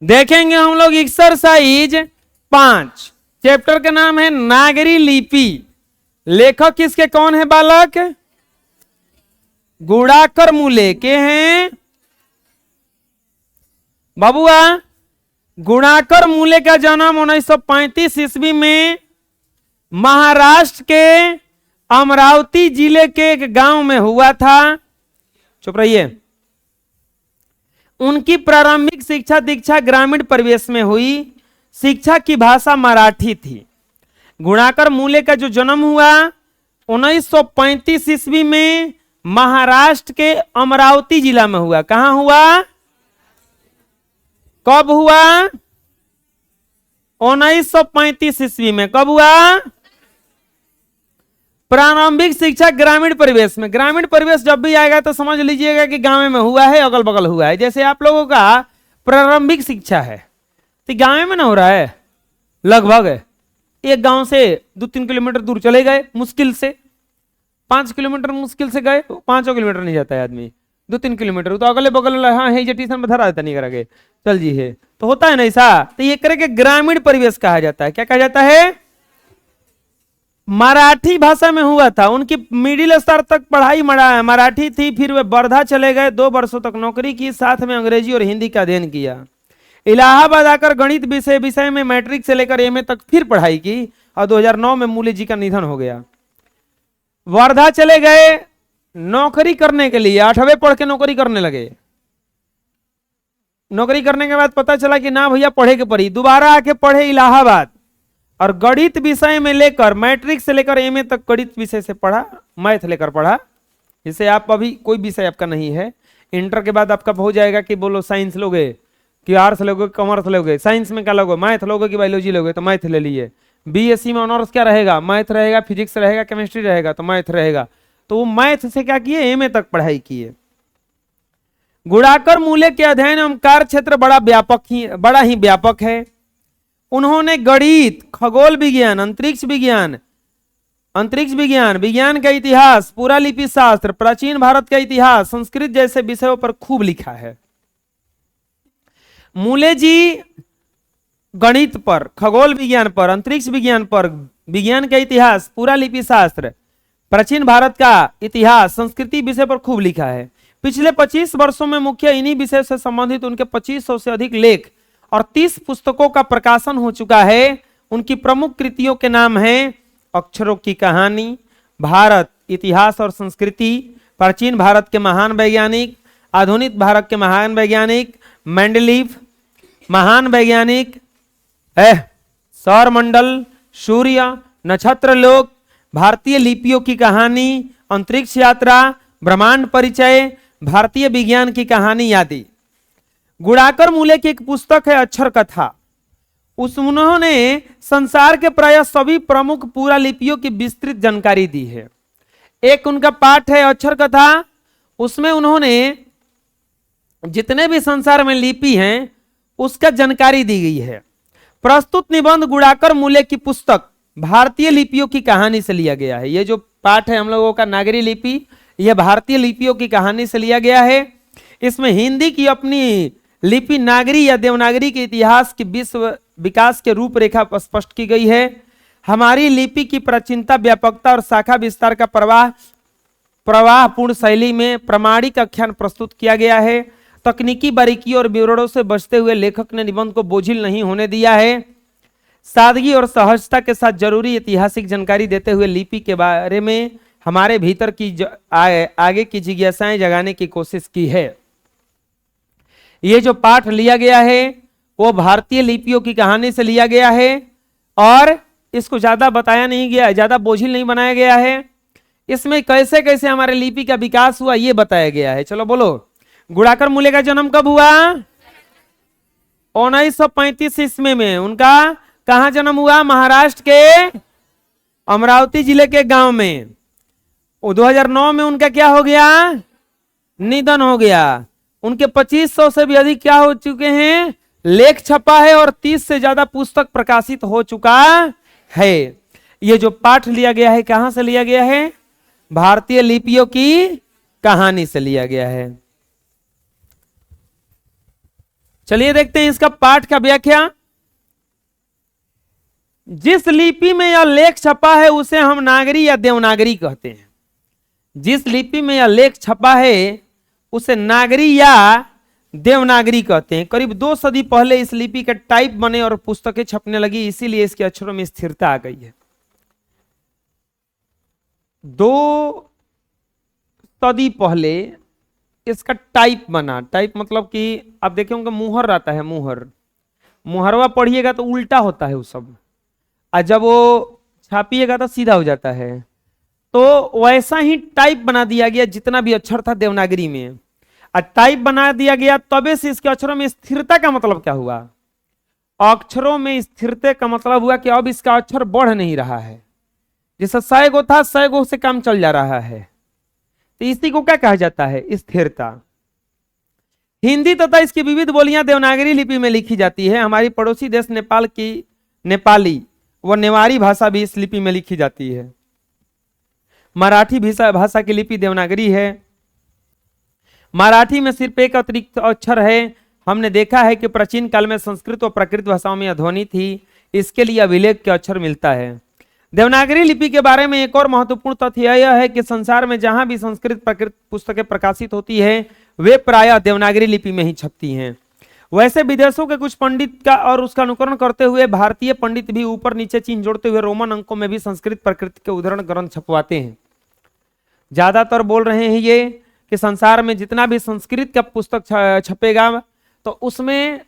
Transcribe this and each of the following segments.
देखेंगे हम लोग एक्सरसाइज 5, चैप्टर का नाम है नागरी लिपि। लेखक किसके कौन है बालक? गुणाकर मूले के हैं बाबुआ। गुणाकर मूले का जन्म 1935 ईस्वी में महाराष्ट्र के अमरावती जिले के एक गांव में हुआ था। चुप रहिए। उनकी प्रारंभिक शिक्षा दीक्षा ग्रामीण परिवेश में हुई। शिक्षा की भाषा मराठी थी। गुणाकर मूले का जो जन्म हुआ 1935 ईस्वी में महाराष्ट्र के अमरावती जिला में हुआ। कहां हुआ? कब हुआ? 1935 ईस्वी में। कब हुआ? प्रारंभिक शिक्षा ग्रामीण परिवेश में। ग्रामीण परिवेश जब भी आएगा तो समझ लीजिएगा कि गांव में हुआ है, अगल बगल हुआ है। जैसे आप लोगों का प्रारंभिक शिक्षा है तो गांव में ना हो रहा है, लगभग एक गांव से 2-3 किलोमीटर दूर चले गए, मुश्किल से 5 किलोमीटर मुश्किल से गए, 5 किलोमीटर नहीं जाता है आदमी, 2-3 किलोमीटर तो अगले बगल हाँ है स्टेशन में धरा देता नहीं करा चल जी है तो होता है ना ऐसा। तो ये करके ग्रामीण परिवेश कहा जाता है। क्या कहा जाता है? मराठी भाषा में हुआ था। उनकी मिडिल स्तर तक पढ़ाई मराठी थी। फिर वे वर्धा चले गए, 2 वर्षों तक नौकरी की, साथ में अंग्रेजी और हिंदी का अध्ययन किया। इलाहाबाद आकर गणित विषय में मैट्रिक से लेकर एमए तक फिर पढ़ाई की और 2009 में मूले जी का निधन हो गया। वर्धा चले गए नौकरी करने के लिए, 8वें पढ़ के नौकरी करने लगे। नौकरी करने के बाद पता चला कि ना भैया पढ़े के पड़ी, दोबारा आके पढ़े इलाहाबाद और गणित विषय में लेकर मैट्रिक से लेकर एमए तक गणित विषय से पढ़ा, मैथ लेकर पढ़ा। जिससे आप अभी कोई विषय आपका नहीं है, इंटर के बाद आपका हो जाएगा कि बोलो साइंस लोगे कि आर्ट्स लोगे, कॉमर्स लोगे, साइंस में क्या लोगे, मैथ लोगे कि बायोलॉजी लोगे, तो मैथ ले लिए। बीएससी में ऑनर्स क्या रहेगा? मैथ रहेगा, फिजिक्स रहेगा, केमिस्ट्री रहेगा, तो मैथ रहेगा। तो वो मैथ से क्या किए? एमए तक पढ़ाई किए। गुणाकर मूले के अध्ययन एवं कार्य क्षेत्र बड़ा ही व्यापक है। उन्होंने गणित, खगोल विज्ञान, अंतरिक्ष विज्ञान, विज्ञान का इतिहास, पूरा लिपि शास्त्र, प्राचीन भारत का इतिहास, संस्कृत जैसे विषयों पर खूब लिखा है। मूले जी गणित पर, खगोल विज्ञान पर, अंतरिक्ष विज्ञान पर, विज्ञान का इतिहास, पूरा लिपि शास्त्र, प्राचीन भारत का इतिहास, संस्कृति विषय पर खूब लिखा है। पिछले 25 वर्षों में मुख्य इन्हीं विषय से संबंधित उनके 2500 से अधिक लेख और 30 पुस्तकों का प्रकाशन हो चुका है। उनकी प्रमुख कृतियों के नाम हैं अक्षरों की कहानी, भारत इतिहास और संस्कृति, प्राचीन भारत के महान वैज्ञानिक, आधुनिक भारत के महान वैज्ञानिक, मेंडलीव महान वैज्ञानिक, सौरमंडल, सूर्य, नक्षत्र लोक, भारतीय लिपियों की कहानी, अंतरिक्ष यात्रा, ब्रह्मांड परिचय, भारतीय विज्ञान की कहानी आदि। गुणाकर मूले की एक पुस्तक है अक्षर कथा। उन्होंने संसार के प्राय सभी प्रमुख पूरा लिपियों की विस्तृत जानकारी दी है। एक उनका पाठ है अक्षर कथा, उसमें उन्होंने जितने भी संसार में लिपि हैं उसका जानकारी दी गई है। प्रस्तुत निबंध गुणाकर मूले की पुस्तक भारतीय लिपियों की कहानी से लिया गया है। ये जो पाठ है हम लोगों का नागरी लिपि, यह भारतीय लिपियों की कहानी से लिया गया है। इसमें हिंदी की अपनी लिपि नागरी या देवनागरी के इतिहास की विश्व विकास के रूपरेखा स्पष्ट की गई है। हमारी लिपि की प्राचीनता, व्यापकता और शाखा विस्तार का प्रवाहपूर्ण शैली में प्रामाणिक आख्यान प्रस्तुत किया गया है। तकनीकी बारीकी और विवरणों से बचते हुए लेखक ने निबंध को बोझिल नहीं होने दिया है। सादगी और सहजता के साथ जरूरी ऐतिहासिक जानकारी देते हुए लिपि के बारे में हमारे भीतर की आगे की जिज्ञासाएं जगाने की कोशिश की है। ये जो पाठ लिया गया है वो भारतीय लिपियों की कहानी से लिया गया है और इसको ज्यादा बताया नहीं गया, ज्यादा बोझिल नहीं बनाया गया है। इसमें कैसे कैसे हमारे लिपि का विकास हुआ ये बताया गया है। चलो बोलो, गुणाकर मूले का जन्म कब हुआ? 1935 ईस्वी में। उनका कहां जन्म हुआ? महाराष्ट्र के अमरावती जिले के गांव में। 2009 में उनका क्या हो गया? निधन हो गया। उनके 2500 से भी अधिक क्या हो चुके हैं? लेख छपा है और 30 से ज्यादा पुस्तक प्रकाशित हो चुका है। ये जो पाठ लिया गया है कहां से लिया गया है? भारतीय लिपियों की कहानी से लिया गया है। चलिए देखते हैं इसका पाठ का व्याख्या। जिस लिपि में यह लेख छपा है उसे हम नागरी या देवनागरी कहते हैं। जिस लिपि में यह लेख छपा है उसे नागरी या देवनागरी कहते हैं। करीब 2 सदी पहले इस लिपि के टाइप बने और पुस्तकें छपने लगी, इसीलिए इसके अक्षरों में स्थिरता आ गई है। 2 सदी पहले इसका टाइप बना। टाइप मतलब कि आप देखे होंगे मुहर रहता है, मुहर, मुहरवा पढ़िएगा तो उल्टा होता है वो सब, और जब वो छापिएगा तो सीधा हो जाता है। तो वैसा ही टाइप बना दिया गया जितना भी अक्षर था देवनागरी में, और टाइप बना दिया गया, तबे से इसके अक्षरों में स्थिरता का मतलब क्या हुआ? अक्षरों में स्थिरता का मतलब हुआ कि अब इसका अक्षर बढ़ नहीं रहा है। जैसे 100 गो था, 100 गो से काम चल जा रहा है, तो इसी को क्या कहा जाता है? स्थिरता। हिंदी तथा इसकी विविध बोलियां देवनागरी लिपि में लिखी जाती है। हमारी पड़ोसी देश नेपाल की नेपाली व नेवारी भाषा भी इस लिपि में लिखी जाती है। मराठी भाषा की लिपि देवनागरी है। मराठी में सिर्फ एक अतिरिक्त अक्षर है। हमने देखा है कि प्राचीन काल में संस्कृत व प्राकृत भाषाओं में यह ध्वनि थी, इसके लिए अभिलेख के अक्षर मिलता है। देवनागरी लिपि के बारे में एक और महत्वपूर्ण तथ्य यह है कि संसार में जहां भी संस्कृत प्राकृत पुस्तकें प्रकाशित होती है वे प्रायः देवनागरी लिपि में ही छपती हैं। वैसे विदेशों के कुछ पंडित का और उसका अनुकरण करते हुए भारतीय पंडित भी ऊपर नीचे चिन्ह जोड़ते हुए रोमन अंकों में भी संस्कृत प्राकृत के उद्धरण ग्रंथ छपवाते हैं। ज्यादातर बोल रहे हैं ये कि संसार में जितना भी संस्कृत का पुस्तक छपेगा तो उसमें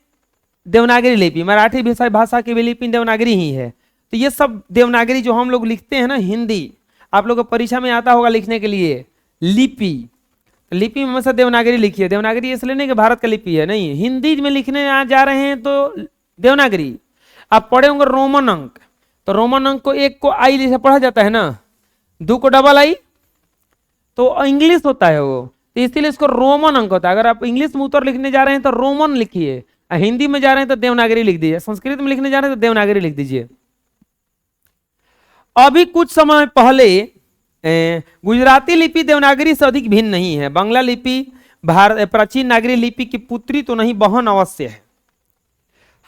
देवनागरी लिपि, मराठी भाषा की भी लिपि देवनागरी ही है। तो ये सब देवनागरी जो हम लोग लिखते हैं ना, हिंदी आप लोगों को परीक्षा में आता होगा लिखने के लिए लिपि, लिपि में से देवनागरी लिखिए। देवनागरी इसलिए नहीं कि भारत का लिपि है, नहीं, हिंदी में लिखने जा रहे हैं तो देवनागरी। आप पढ़े होंगे रोमन अंक, तो रोमन अंक को 1 को आई जैसे पढ़ा जाता है ना, 2 को डबल आई तो इंग्लिश होता है वो, तो इसीलिए इसको रोमन अंक होता है। अगर आप इंग्लिश में उत्तर लिखने जा रहे हैं तो रोमन लिखिए, हिंदी में जा रहे हैं तो देवनागरी लिख दीजिए, संस्कृत में लिखने जा रहे हैं तो देवनागरी लिख दीजिए। अभी कुछ समय पहले गुजराती लिपि देवनागरी से अधिक भिन्न नहीं है। बांग्ला लिपि प्राचीन नागरी लिपि की पुत्री तो नहीं, बहन अवश्य है।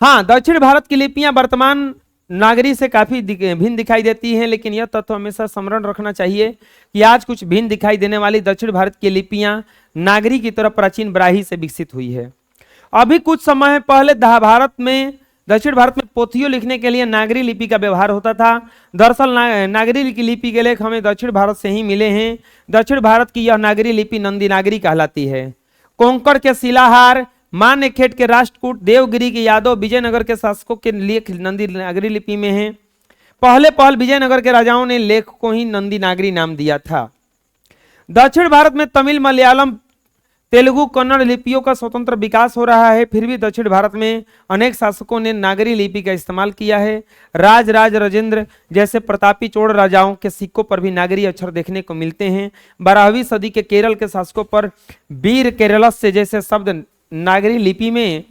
हाँ, दक्षिण भारत की लिपियां वर्तमान नागरी से काफी भिन्न दिखाई देती हैं, लेकिन यह तत्व हमेशा स्मरण रखना चाहिए कि आज कुछ भिन्न दिखाई देने वाली दक्षिण भारत की लिपियां नागरी की तरफ प्राचीन ब्राही से विकसित हुई है। अभी कुछ समय पहले दक्षिण भारत में पोथियों लिखने के लिए नागरी लिपि का व्यवहार होता था। दरअसल नागरी की लिपि के लेख हमें दक्षिण भारत से ही मिले हैं। दक्षिण भारत की यह नागरी लिपि नंदी नागरी कहलाती है। कोंकण के शिलाहार, मान्यखेट के राष्ट्रकूट, देवगिरी के यादव, विजयनगर के शासकों के लेख नंदी नागरी लिपि में हैं। पहल विजयनगर के राजाओं ने लेख को ही नंदी नागरी नाम दिया था। दक्षिण भारत में तमिल, मलयालम, तेलुगु, कन्नड़ लिपियों का स्वतंत्र विकास हो रहा है। फिर भी दक्षिण भारत में अनेक शासकों ने नागरी लिपि का इस्तेमाल किया है। राज राजेंद्र जैसे प्रतापी चोड़ राजाओं के सिक्कों पर भी नागरी अक्षर देखने को मिलते हैं। 12वीं सदी के केरल के शासकों पर वीर केरलस्य जैसे शब्द नागरी लिपि में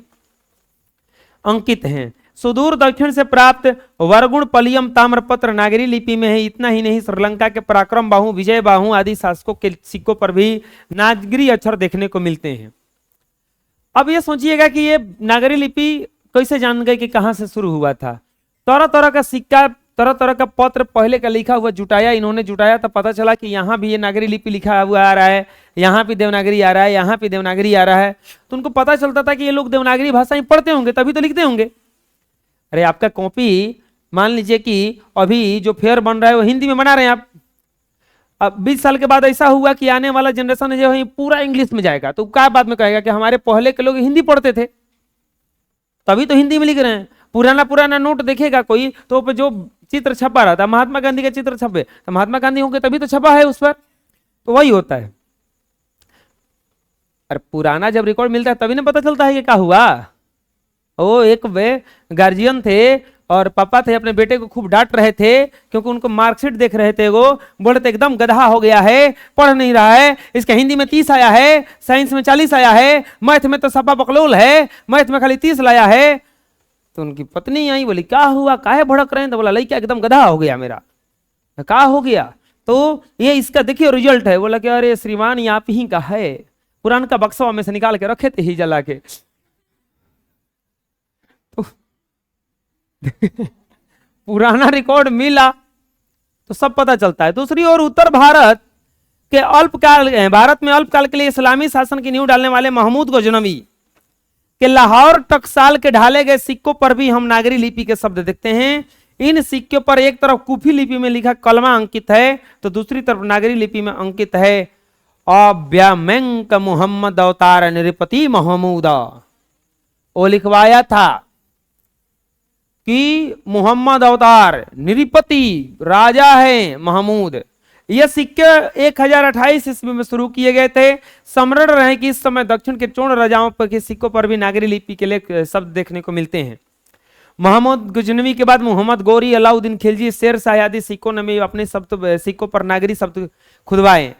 अंकित हैं। सुदूर दक्षिण से प्राप्त वरगुण पलियम ताम्रपत्र नागरी लिपि में है। इतना ही नहीं, श्रीलंका के पराक्रम बाहु, विजय बाहु आदि शासकों के सिक्कों पर भी नागरी अक्षर देखने को मिलते हैं। अब ये सोचिएगा कि ये नागरी लिपि कैसे जान गए कि कहां से शुरू हुआ था। तरह तरह का सिक्का, तरह तरह का पत्र पहले का लिखा हुआ इन्होंने जुटाया, तो पता चला कि यहाँ भी ये नागरी लिपि लिखा हुआ आ रहा है, यहाँ भी देवनागरी आ रहा है, यहाँ भी देवनागरी आ रहा है। तो उनको पता चलता था कि ये लोग देवनागरी भाषा में पढ़ते होंगे तभी तो लिखते होंगे। अरे आपका कॉपी मान लीजिए कि अभी जो फेयर बन रहा है वो हिंदी में बना रहे हैं आप, अब 20 साल के बाद ऐसा हुआ कि आने वाला जनरेशन जो है पूरा इंग्लिश में जाएगा, तो क्या बाद में कहेगा कि हमारे पहले के लोग हिंदी पढ़ते थे तभी तो हिंदी में लिख रहे हैं। पुराना नोट देखेगा कोई तो जो चित्र छपा रहा था, महात्मा गांधी का चित्र छपे तो महात्मा गांधी होंगे तभी तो छपा है उस पर, तो वही होता है। अरे पुराना जब रिकॉर्ड मिलता है तभी ना पता चलता है कि क्या हुआ। वो एक वे गार्जियन थे और पापा थे, अपने बेटे को खूब डांट रहे थे क्योंकि उनको मार्कशीट देख रहे थे, वो बोले थे एकदम गधा हो गया है, पढ़ नहीं रहा है, इसका हिंदी में 30 आया है, साइंस में 40 आया है, मैथ में तो सपा बकलोल है, मैथ में खाली 30 लाया है। तो उनकी पत्नी आई, बोली क्या हुआ, काहे भड़क रहे हैं? तो बोला लड़का एकदम गधा हो गया मेरा। क्या हो गया? तो ये इसका देखिए रिजल्ट है। बोला कि अरे श्रीमान ये आप ही का है, पुरान का बक्सा में से निकाल के रखे थे ही जला के। पुराना रिकॉर्ड मिला तो सब पता चलता है। दूसरी ओर उत्तर भारत के भारत में अल्पकाल के लिए इस्लामी शासन की नींव डालने वाले महमूद गजनवी के लाहौर टकसाल के ढाले गए सिक्कों पर भी हम नागरी लिपि के शब्द देखते हैं। इन सिक्कों पर एक तरफ कुफी लिपि में लिखा कलमा अंकित है तो दूसरी तरफ नागरी लिपि में अंकित है अव्यमंक मोहम्मद अवतार नृपति महमूदा। वो लिखवाया था कि मोहम्मद अवतार नृपति राजा है महमूद। ये सिक्के 1028 ईस्वी में शुरू किए गए थे। स्मरण रहे कि इस समय दक्षिण के चोल राजाओं पर के सिक्कों पर भी नागरी लिपि के लिए शब्द देखने को मिलते हैं। मोहम्मद गजनवी के बाद मोहम्मद गौरी, अलाउद्दीन खिलजी, शेर शाह आदि सिक्कों ने भी अपने सिक्कों पर नागरी शब्द खुदवाए।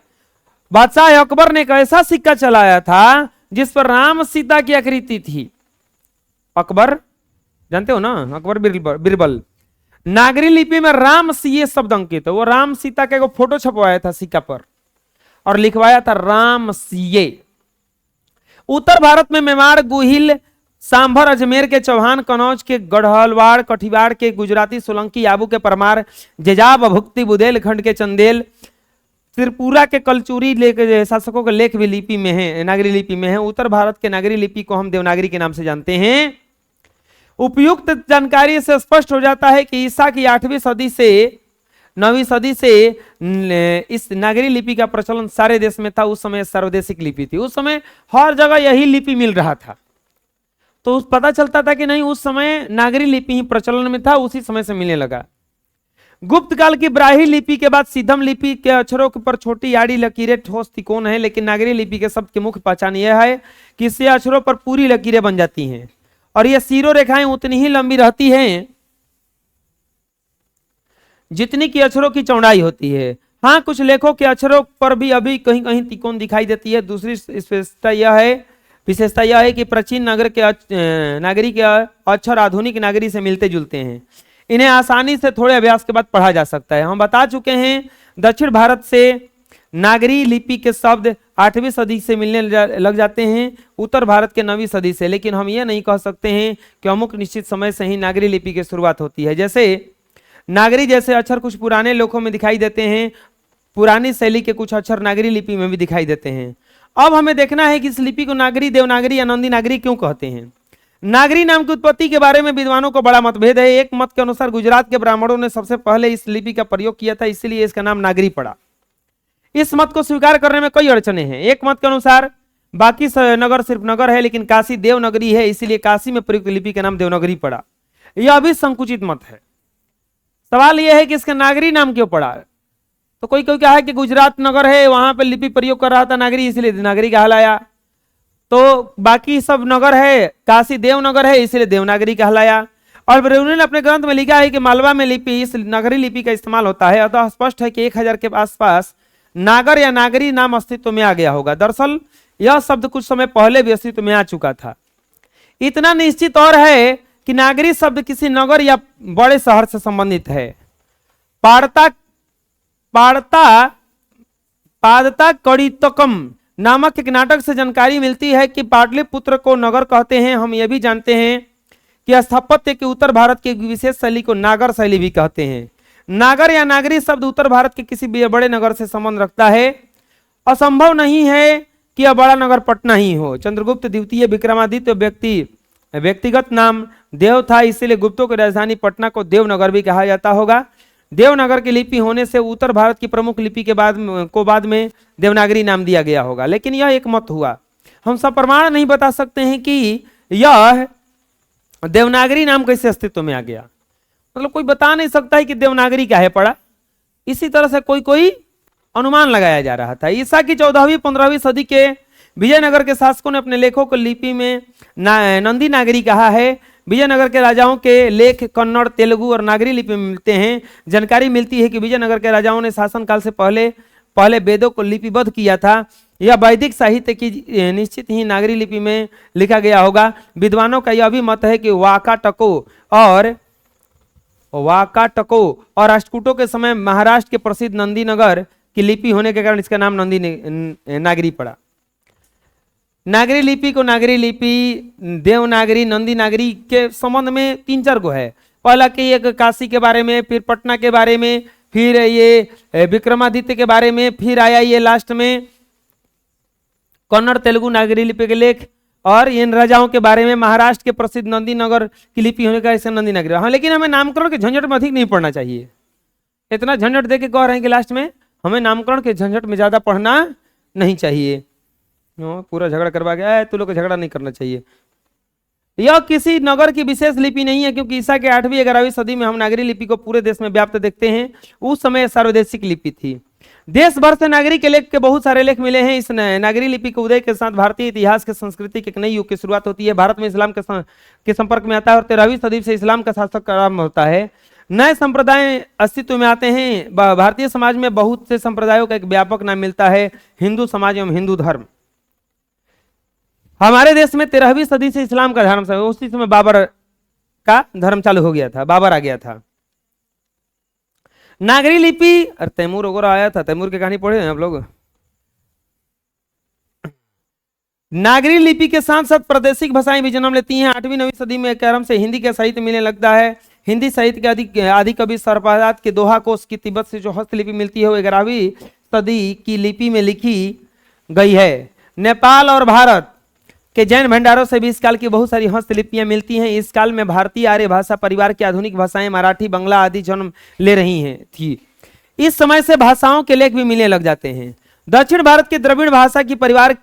बादशाह अकबर ने एक ऐसा सिक्का चलाया था जिस पर राम सीता की आकृति थी। अकबर जानते हो ना, अकबर बिरबल। नागरी लिपि में राम सीए शब्द अंकित है। वो राम सीता का एक फोटो छपवाया था सिक्का पर और लिखवाया था राम सीए। उत्तर भारत में मेवाड़, गुहिल, सांभर, अजमेर के चौहान, कनौज के गढ़हलवाड़, कठियावाड़ के गुजराती, सोलंकी, आबू के परमार, जेजाब, भुक्ति, बुंदेलखंड के चंदेल, त्रिपुरा के कलचुरी शासकों के लेख भी लिपि में है, नागरी लिपि में है। उत्तर भारत के नागरी लिपि को हम देवनागरी के नाम से जानते हैं। उपयुक्त जानकारी से स्पष्ट हो जाता है कि ईसा की 8वीं सदी से 9वीं सदी से इस नागरी लिपि का प्रचलन सारे देश में था। उस समय सर्वदेशिक लिपि थी। उस समय हर जगह यही लिपि मिल रहा था, तो पता चलता था कि नहीं उस समय नागरी लिपि ही प्रचलन में था, उसी समय से मिलने लगा। गुप्त काल की ब्राह्मी लिपि के बाद सीधम लिपि के अक्षरों पर छोटी आड़ी लकीरें ठोस तिकोन है, लेकिन नागरी लिपि के शब्द की मुख्य पहचान यह है कि इससे अक्षरों पर पूरी लकीरें बन जाती हैं और ये सीरो रेखाएं उतनी ही लंबी रहती हैं जितनी की अक्षरों की चौड़ाई होती है। हाँ, कुछ लेखों के अक्षरों पर भी अभी कहीं कहीं तिकोन दिखाई देती है। दूसरी विशेषता यह है कि प्राचीन नागरी के अक्षर आधुनिक नागरी से मिलते जुलते हैं। इन्हें आसानी से थोड़े अभ्यास के बाद पढ़ा जा सकता है। हम बता चुके हैं दक्षिण भारत से नागरी लिपि के शब्द 8वीं सदी से मिलने लग जाते हैं, उत्तर भारत के 9वीं सदी से। लेकिन हम ये नहीं कह सकते हैं कि अमुक निश्चित समय से ही नागरी लिपि की शुरुआत होती है। जैसे नागरी जैसे अक्षर कुछ पुराने लेखों में दिखाई देते हैं, पुरानी शैली के कुछ अक्षर नागरी लिपि में भी दिखाई देते हैं। अब हमें देखना है कि इस लिपि को नागरी, देवनागरी या नंदी नागरी क्यों कहते हैं। नागरी नाम की उत्पत्ति के बारे में विद्वानों को बड़ा मतभेद है। एक मत के अनुसार गुजरात के ब्राह्मणों ने सबसे पहले इस लिपि का प्रयोग किया था, इसलिए इसका नाम नागरी पड़ा। इस मत को स्वीकार करने में कई अड़चने हैं। एक मत के अनुसार बाकी नगर सिर्फ नगर है, लेकिन काशी देवनगरी है, इसलिए काशी में प्रयुक्त लिपि का नाम देवनागरी पड़ा। यह भी संकुचित मत है। सवाल यह है कि इसका नागरी नाम क्यों पड़ा। तो कोई कहा है कि गुजरात नगर है, वहां पर लिपि प्रयोग कर रहा था नागरी, इसलिए नागरी कहलाया। तो बाकी सब नगर है, काशी देवनगर है, इसलिए देवनागरी कहलाया। और ब्रेउनी ने अपने ग्रंथ में लिखा है कि मालवा में लिपि, इस नगरी लिपि का इस्तेमाल होता है। अतः स्पष्ट है कि 1000 के आसपास नागर या नागरी नाम अस्तित्व में आ गया होगा। दरअसल यह शब्द कुछ समय पहले भी अस्तित्व में आ चुका था। इतना निश्चित और है कि नागरी शब्द किसी नगर या बड़े शहर से संबंधित है। पादता कड़ितकम नामक एक नाटक से जानकारी मिलती है कि पाटलिपुत्र को नगर कहते हैं। हम यह भी जानते हैं कि स्थापत्य के उत्तर भारत की विशेष शैली को नागर शैली भी कहते हैं। नागर या नागरी शब्द उत्तर भारत के किसी भी बड़े नगर से संबंध रखता है। असंभव नहीं है कि यह बड़ा नगर पटना ही हो। चंद्रगुप्त द्वितीय विक्रमादित्य व्यक्तिगत नाम देव था, इसलिए गुप्तों की राजधानी पटना को देवनगर भी कहा जाता होगा। देवनगर की लिपि होने से उत्तर भारत की प्रमुख लिपि के बाद में देवनागरी नाम दिया गया होगा। लेकिन यह एक मत हुआ। हम सप्रमाण नहीं बता सकते हैं कि यह देवनागरी नाम कैसे अस्तित्व में आ गया। मतलब कोई बता नहीं सकता है कि देवनागरी काहे पड़ा। इसी तरह से कोई अनुमान लगाया जा रहा था। ईसा की 14वीं 15वीं सदी के विजयनगर के शासकों ने अपने लेखों को लिपि में नंदी नागरी कहा है। विजयनगर के राजाओं के लेख कन्नड़, तेलुगु और नागरी लिपि में मिलते हैं। जानकारी मिलती है कि विजयनगर के राजाओं ने शासनकाल से पहले वेदों को लिपिबद्ध किया था। यह वैदिक साहित्य की निश्चित ही नागरी लिपि में लिखा गया होगा। विद्वानों का यह भी मत है कि वाकाटको और राष्ट्रकूटों के समय महाराष्ट्र के प्रसिद्ध नंदी नगर की लिपि होने के कारण इसका नाम नंदी नागरी पड़ा। नागरी लिपि को नागरी लिपि, देवनागरी, नंदी नागरी के संबंध में 3-4 गो है। पहला के एक काशी के बारे में, फिर पटना के बारे में, फिर ये विक्रमादित्य के बारे में, फिर आया ये लास्ट में कन्नड़ तेलुगु नागरी लिपि के लेख, और इन राजाओं के बारे में महाराष्ट्र के प्रसिद्ध नंदी नगर की लिपि होने का ऐसे नंदी नगरी। हाँ, लेकिन हमें नामकरण के झंझट में अधिक नहीं पढ़ना चाहिए। इतना झंझट दे के कह रहे हैं कि लास्ट में हमें नामकरण के झंझट में ज्यादा पढ़ना नहीं चाहिए। पूरा झगड़ा करवा गया, तू लोग को झगड़ा नहीं करना चाहिए। यह किसी नगर की विशेष लिपि नहीं है, क्योंकि ईसा के 8वीं 11वीं सदी में हम नागरी लिपि को पूरे देश में व्याप्त देखते हैं। उस समय सार्वदेशिक लिपि थी। देश भर से नागरी के लेख के बहुत सारे लेख मिले हैं। इस नागरी लिपि के उदय के साथ भारतीय इतिहास के संस्कृति के एक नई युग की शुरुआत होती है। भारत में इस्लाम के संपर्क में आता है और 13वीं सदी से इस्लाम का शासक आरंभ होता है। नए संप्रदाय अस्तित्व में आते हैं। भारतीय समाज में बहुत से संप्रदायों का एक व्यापक नाम मिलता है, हिंदू समाज एवं हिंदू धर्म। हमारे देश में 13वीं सदी से इस्लाम का धर्म, उसी समय बाबर का धर्म चालू हो गया था, बाबर आ गया था। नागरी लिपि, और तैमूर वगैरह आया था, तैमूर की कहानी पढ़े हैं आप लोग। नागरी लिपि के साथ साथ प्रादेशिक भाषाएं भी जन्म लेती हैं। 8वीं 9वीं सदी में क्रम से हिंदी का साहित्य मिलने लगता है। हिंदी साहित्य के आदि कवि सर्वपादात के दोहा कोश की तिब्बत से जो हस्तलिपि मिलती है वो 11वीं सदी की लिपि में लिखी गई है। नेपाल और भारत के जैन भंडारों से भी इस काल की बहुत सारी हस्तलिपियां मिलती हैं। इस काल में भारतीय आर्य भाषा परिवार की आधुनिक भाषाएं मराठी, बंगला आदि जन्म ले रही हैं थी। इस समय से भाषाओं के लेख भी मिलने लग जाते हैं। दक्षिण भारत के द्रविड़ भाषा की परिवार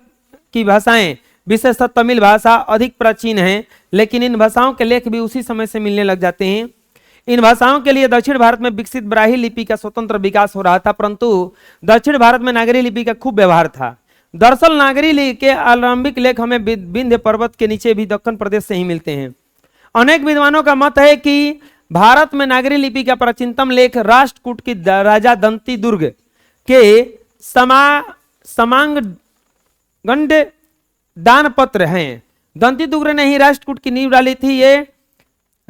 की भाषाएं, विशेषतः तमिल भाषा अधिक प्राचीन है, लेकिन इन भाषाओं के लेख भी उसी समय से मिलने लग जाते हैं। इन भाषाओं के लिए दक्षिण भारत में विकसित ब्राह्मी लिपि का स्वतंत्र विकास हो रहा था, परंतु दक्षिण भारत में नागरी लिपि का खूब व्यवहार था। दरअसल नागरी लिपि के आरंभिक लेख हमें विंध्य पर्वत के नीचे भी दक्षिण प्रदेश से ही मिलते हैं। अनेक विद्वानों का मत है कि भारत में नागरी लिपि का प्राचीनतम लेख राष्ट्रकूट की राजा दंती दुर्ग के समांगंड दान पत्र हैं। दंती दुर्ग ने ही राष्ट्रकूट की नींव डाली थी। ये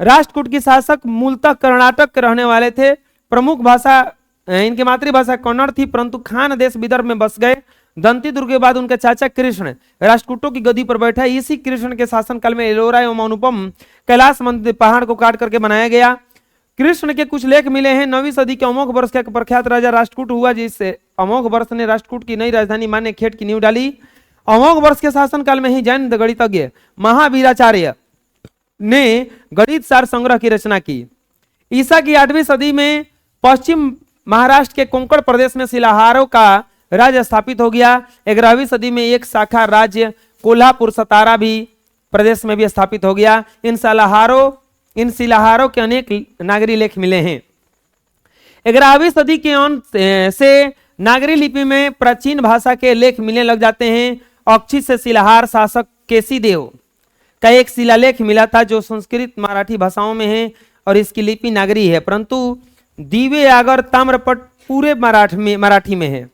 राष्ट्रकूट की शासक मूलतः कर्नाटक के रहने वाले थे। प्रमुख भाषा इनकी मातृभाषा कन्नड़ थी, परंतु खान देश विदर्भ में बस गए। दंती दुर्ग के बाद उनके चाचा कृष्ण राष्ट्रकूटों की गद्दी पर बैठा। इसी कृष्ण के शासनकाल में एलोरा एवं अनुपम कैलाश मंदिर पहाड़ को काट करके बनाया गया। कृष्ण के कुछ लेख मिले हैं। 9वीं सदी के अमोघ वर्ष का प्रख्यात राजा राष्ट्रकूट हुआ, जिससे अमोघ वर्ष ने राष्ट्रकूट की नई राजधानी मान्य खेट की नींव डाली। अमोघ वर्ष के शासनकाल में ही जैन गणितज्ञ महावीराचार्य ने गणित सार संग्रह की रचना की। ईसा की 8वीं सदी में पश्चिम महाराष्ट्र के कोंकण प्रदेश में शिलाहारों का राज्य स्थापित हो गया। 11वीं सदी में एक शाखा राज्य कोल्हापुर सतारा भी प्रदेश में भी स्थापित हो गया। इन शिलाहारों के अनेक नागरी लेख मिले हैं। 11वीं सदी के अंत से नागरी लिपि में प्राचीन भाषा के लेख मिलने लग जाते हैं। अक्षी से शिलाहार शासक केसीदेव का एक शिलालेख मिला था जो संस्कृत मराठी भाषाओं में है और इसकी लिपि नागरी है, परंतु दिव्य आगर ताम्रपट पूरे मराठी में है।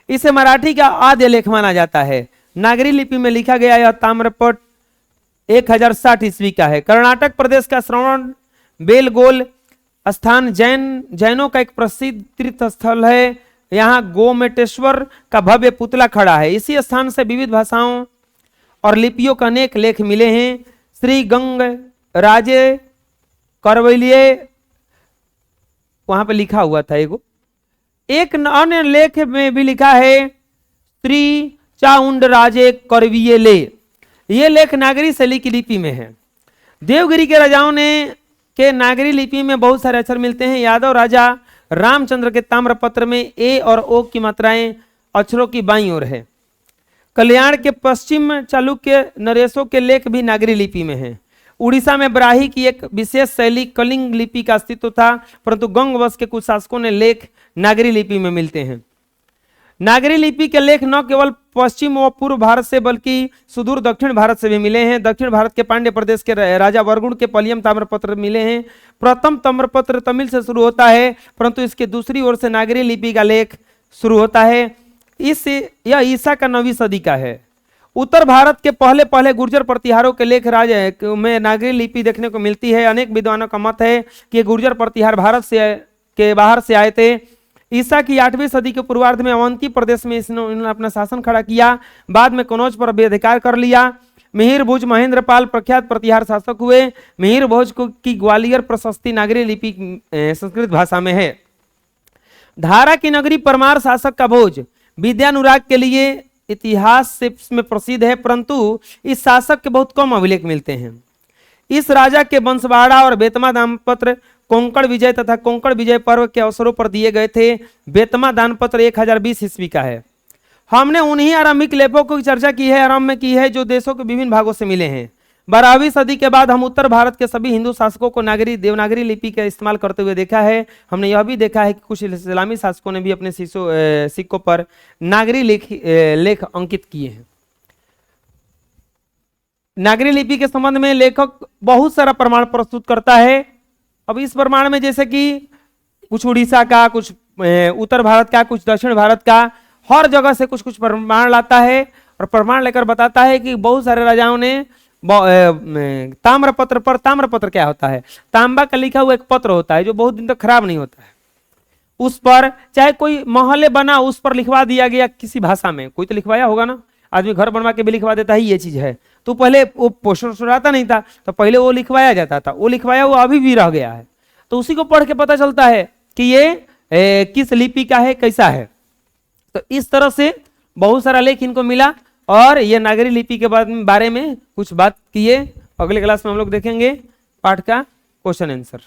इसे मराठी का आद्य लेख माना जाता है। नागरी लिपि में लिखा गया यह ताम्रपट 1060 ईस्वी का है। कर्नाटक प्रदेश का श्रवण बेलगोल स्थान जैनों का एक प्रसिद्ध तीर्थ स्थल है। यहाँ गोमेटेश्वर का भव्य पुतला खड़ा है। इसी स्थान से विविध भाषाओं और लिपियों का अनेक लेख मिले हैं। श्री गंग राजे करवलिये वहां पे लिखा हुआ था। एक अन्य लेख में भी लिखा है श्री चाउंड राजे करविये ले। ये लेख नागरी शैली की लिपि में है। देवगिरी के राजाओं के नागरी लिपि में बहुत सारे अक्षर मिलते हैं। यादव राजा रामचंद्र के ताम्रपत्र में ए और ओ की मात्राएं अक्षरों की बाईं ओर है। कल्याण के पश्चिम चालुक्य नरेशों के लेख भी नागरी लिपि में है। उड़ीसा में ब्राही की एक विशेष शैली कलिंग लिपि का अस्तित्व था, परंतु गंग वंश के कुछ शासकों ने लेख नागरी लिपि में मिलते हैं। नागरी लिपि के लेख न केवल पश्चिम व पूर्व भारत से बल्कि सुदूर दक्षिण भारत से भी मिले हैं। दक्षिण भारत के पांड्य प्रदेश के राजा वरगुण के पलियम ताम्रपत्र मिले हैं। प्रथम ताम्रपत्र तमिल से शुरू होता है, परंतु इसके दूसरी ओर से नागरी लिपि का लेख शुरू होता है। यह ईसा का 9वीं सदी का है। उत्तर भारत के पहले गुर्जर प्रतिहारों के लेख राज्य में नागरी लिपि देखने को मिलती है। अनेक विद्वानों का मत है कि गुर्जर प्रतिहार भारत के बाहर से आए थे। ईसा की 8वीं सदी के पूर्वार्ध में अवंती प्रदेश में इन्होंने अपना शासन खड़ा किया। बाद में कनौज पर अधिकार कर लिया। मिहिर भोज महेंद्रपाल प्रख्यात प्रतिहार शासक हुए। मिहिर भोज को की ग्वालियर प्रशस्ति नागरी लिपि संस्कृत भाषा में है। धारा की नगरी परमार शासक का भोज विद्यानुराग के लिए इतिहास से में प्रसिद्ध है, परंतु इस शासक के बहुत कम अभिलेख मिलते हैं। इस राजा के वंशवाड़ा और बेतमा दानपत्र कोंकण विजय तथा कोंकण विजय पर्व के अवसरों पर दिए गए थे। बेतमा दानपत्र 1020 ईस्वी का है। हमने उन्हीं आरंभिक लेपों की चर्चा की है, आरंभ में की है, जो देशों के विभिन्न भागों से मिले हैं। 12वीं सदी के बाद हम उत्तर भारत के सभी हिंदू शासकों को देवनागरी लिपि का इस्तेमाल करते हुए देखा है। हमने यह भी देखा है कि कुछ इस्लामी शासकों ने भी अपने सिक्कों पर नागरी लेख अंकित किए हैं। नागरी लिपि के संबंध में लेखक बहुत सारा प्रमाण प्रस्तुत करता है। अब इस प्रमाण में जैसे कि कुछ उड़ीसा का, कुछ उत्तर भारत का, कुछ दक्षिण भारत का, हर जगह से कुछ कुछ प्रमाण लाता है और प्रमाण लेकर बताता है कि बहुत सारे राजाओं ने ताम्रपत्र पर, ताम्रपत्र क्या होता है, तांबा का लिखा हुआ एक पत्र होता है जो बहुत दिन तक खराब नहीं होता है, उस पर चाहे कोई महल बना उस पर लिखवा दिया गया किसी भाषा में, कोई तो लिखवाया होगा ना, आदमी घर बनवा के भी लिखवा देता है ये चीज है। तो पहले वो पोस्टर आता नहीं था, तो पहले वो लिखवाया जाता था, वो लिखवाया वो अभी भी रह गया है, तो उसी को पढ़ के पता चलता है कि ये किस लिपि का है, कैसा है। तो इस तरह से बहुत सारा लेख इनको मिला और ये नागरी लिपि के बारे में कुछ बात किए। अगले क्लास में हम लोग देखेंगे पाठ का क्वेश्चन आंसर।